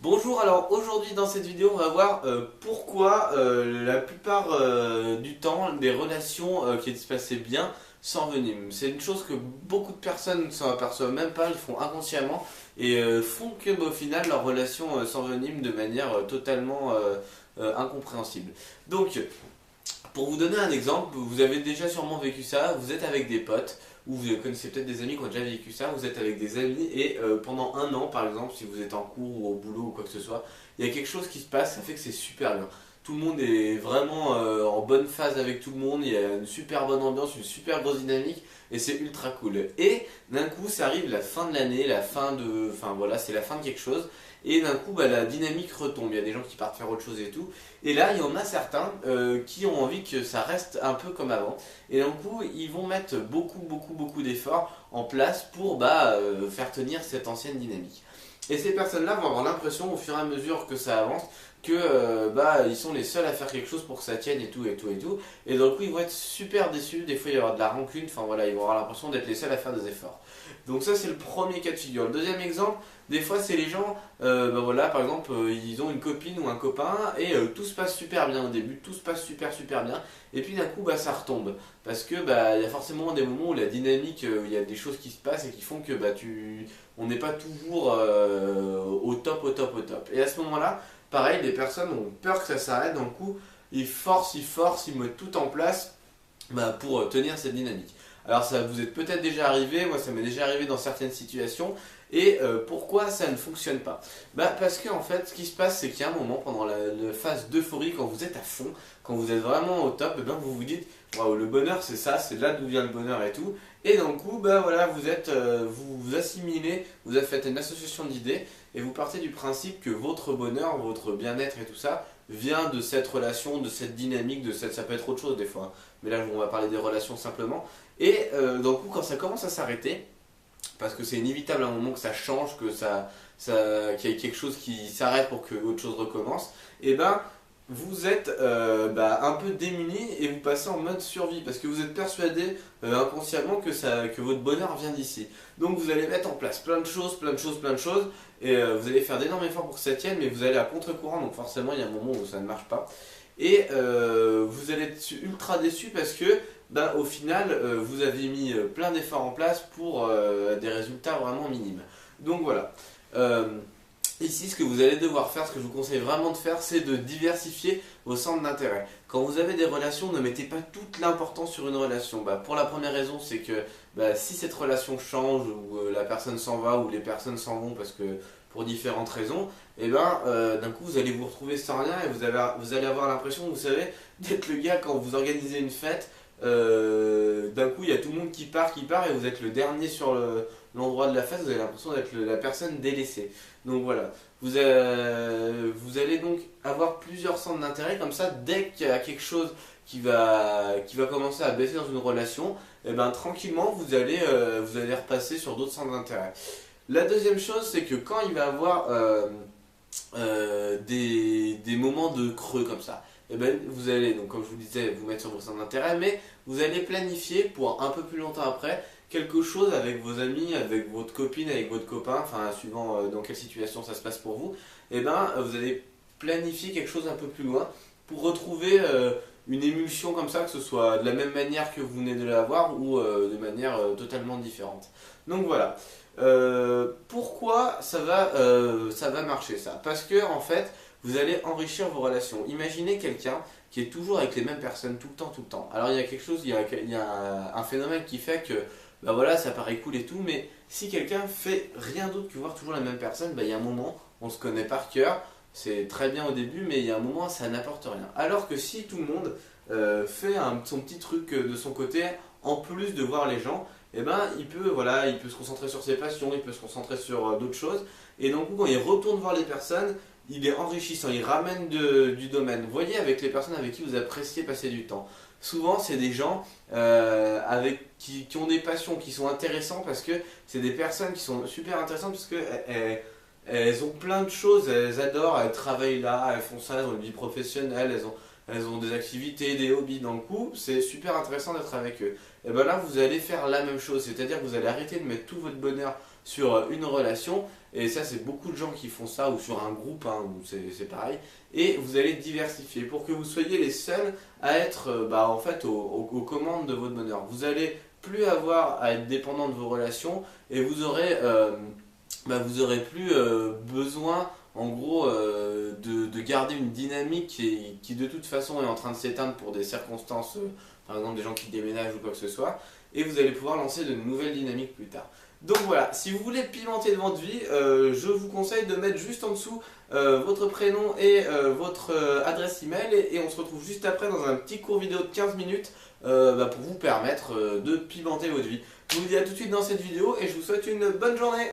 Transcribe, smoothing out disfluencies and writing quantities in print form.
Bonjour, alors aujourd'hui dans cette vidéo on va voir pourquoi la plupart du temps des relations qui se passaient bien s'enveniment. C'est une chose que beaucoup de personnes ne s'en aperçoivent même pas, ils font inconsciemment et font que au final leur relation s'envenime de manière totalement incompréhensible. Donc pour vous donner un exemple, vous avez déjà sûrement vécu ça, vous êtes avec des potes, ou vous connaissez peut-être des amis qui ont déjà vécu ça, vous êtes avec des amis et pendant un an par exemple, si vous êtes en cours ou au boulot ou quoi que ce soit, il y a quelque chose qui se passe, ça fait que c'est super bien. Tout le monde est vraiment en bonne phase avec tout le monde, il y a une super bonne ambiance, une super grosse dynamique et c'est ultra cool. Et d'un coup ça arrive la fin de l'année, la fin de... Enfin voilà, c'est la fin de quelque chose. Et d'un coup, la dynamique retombe. Il y a des gens qui partent faire autre chose et tout. Et là, il y en a certains qui ont envie que ça reste un peu comme avant. Et d'un coup, ils vont mettre beaucoup d'efforts en place pour faire tenir cette ancienne dynamique. Et ces personnes-là vont avoir l'impression, au fur et à mesure que ça avance, que ils sont les seuls à faire quelque chose pour que ça tienne et tout et tout et tout. Et donc, ils vont être super déçus. Des fois, il y aura de la rancune. Enfin voilà, ils vont avoir l'impression d'être les seuls à faire des efforts. Donc ça, c'est le premier cas de figure. Le deuxième exemple, des fois, c'est les gens, voilà, par exemple, ils ont une copine ou un copain et tout se passe super bien au début, tout se passe super bien, et puis d'un coup, ça retombe. Parce que il y a forcément des moments où la dynamique, il y a des choses qui se passent et qui font que on n'est pas toujours au top, au top, au top. Et à ce moment-là, pareil, les personnes ont peur que ça s'arrête, d'un coup, ils mettent tout en place pour tenir cette dynamique. Alors ça vous est peut-être déjà arrivé, moi ça m'est déjà arrivé dans certaines situations. Et pourquoi ça ne fonctionne pas? Parce que en fait, ce qui se passe, c'est qu'il y a un moment pendant la phase d'euphorie, quand vous êtes à fond, quand vous êtes vraiment au top, vous vous dites, waouh, le bonheur c'est ça, c'est là d'où vient le bonheur et tout. Et d'un coup, voilà, vous assimilez, vous avez fait une association d'idées et vous partez du principe que votre bonheur, votre bien-être et tout ça vient de cette relation, de cette dynamique, ça peut être autre chose des fois, hein. Mais là on va parler des relations simplement. Et d'un coup, quand ça commence à s'arrêter, parce que c'est inévitable à un moment que ça change, qu'il y ait quelque chose qui s'arrête pour que autre chose recommence, et vous êtes un peu démuni et vous passez en mode survie parce que vous êtes persuadé inconsciemment que votre bonheur vient d'ici. Donc vous allez mettre en place plein de choses, et vous allez faire d'énormes efforts pour que ça tienne, mais vous allez à contre-courant, donc forcément il y a un moment où ça ne marche pas. Et vous allez être ultra déçu parce que au final vous avez mis plein d'efforts en place pour des résultats vraiment minimes. Donc voilà. Euh, Ici, ce que vous allez devoir faire, ce que je vous conseille vraiment de faire, c'est de diversifier vos centres d'intérêt. Quand vous avez des relations, ne mettez pas toute l'importance sur une relation. Pour la première raison, c'est que si cette relation change, ou la personne s'en va, ou les personnes s'en vont parce que pour différentes raisons, d'un coup vous allez vous retrouver sans rien et vous allez avoir l'impression, vous savez, d'être le gars quand vous organisez une fête. D'un coup, il y a tout le monde qui part, et vous êtes le dernier sur l'endroit de la fête, vous avez l'impression d'être la personne délaissée. Donc voilà, vous allez donc avoir plusieurs centres d'intérêt, comme ça, dès qu'il y a quelque chose qui va commencer à baisser dans une relation, tranquillement, vous allez repasser sur d'autres centres d'intérêt. La deuxième chose, c'est que quand il va y avoir des moments de creux comme ça, vous allez, donc comme je vous disais, vous mettre sur vos centres d'intérêt, mais vous allez planifier pour un peu plus longtemps après quelque chose avec vos amis, avec votre copine, avec votre copain, enfin suivant dans quelle situation ça se passe pour vous, vous allez planifier quelque chose un peu plus loin pour retrouver une émulsion comme ça, que ce soit de la même manière que vous venez de l'avoir ou de manière totalement différente. Donc voilà. Pourquoi ça va marcher ça? Parce que en fait, vous allez enrichir vos relations. Imaginez quelqu'un qui est toujours avec les mêmes personnes tout le temps. Alors il y a quelque chose, il y a un phénomène qui fait que voilà, ça paraît cool et tout, mais si quelqu'un fait rien d'autre que voir toujours la même personne, il y a un moment, on se connaît par cœur, c'est très bien au début, mais il y a un moment, ça n'apporte rien. Alors que si tout le monde fait son petit truc de son côté, en plus de voir les gens, il peut se concentrer sur ses passions, il peut se concentrer sur d'autres choses, et donc quand il retourne voir les personnes, il est enrichissant, il ramène du domaine. Vous voyez, avec les personnes avec qui vous appréciez passer du temps, souvent c'est des gens qui ont des passions, qui sont intéressants parce que c'est des personnes qui sont super intéressantes parce que elles ont plein de choses, elles adorent, elles travaillent là, elles font ça, elles ont une vie professionnelle, elles ont des activités, des hobbies dans le coup, c'est super intéressant d'être avec eux. Et là vous allez faire la même chose, c'est-à-dire que vous allez arrêter de mettre tout votre bonheur sur une relation Et ça, c'est beaucoup de gens qui font ça, ou sur un groupe, hein, où c'est pareil. Et vous allez diversifier pour que vous soyez les seuls à être en fait aux commandes de votre bonheur. Vous allez plus avoir à être dépendant de vos relations et vous aurez plus besoin en gros de garder une dynamique qui de toute façon est en train de s'éteindre pour des circonstances, par exemple des gens qui déménagent ou quoi que ce soit, et vous allez pouvoir lancer de nouvelles dynamiques plus tard. Donc voilà, si vous voulez pimenter votre vie, je vous conseille de mettre juste en dessous votre prénom et votre adresse email, et on se retrouve juste après dans un petit court vidéo de 15 minutes pour vous permettre de pimenter votre vie. Je vous dis à tout de suite dans cette vidéo et je vous souhaite une bonne journée.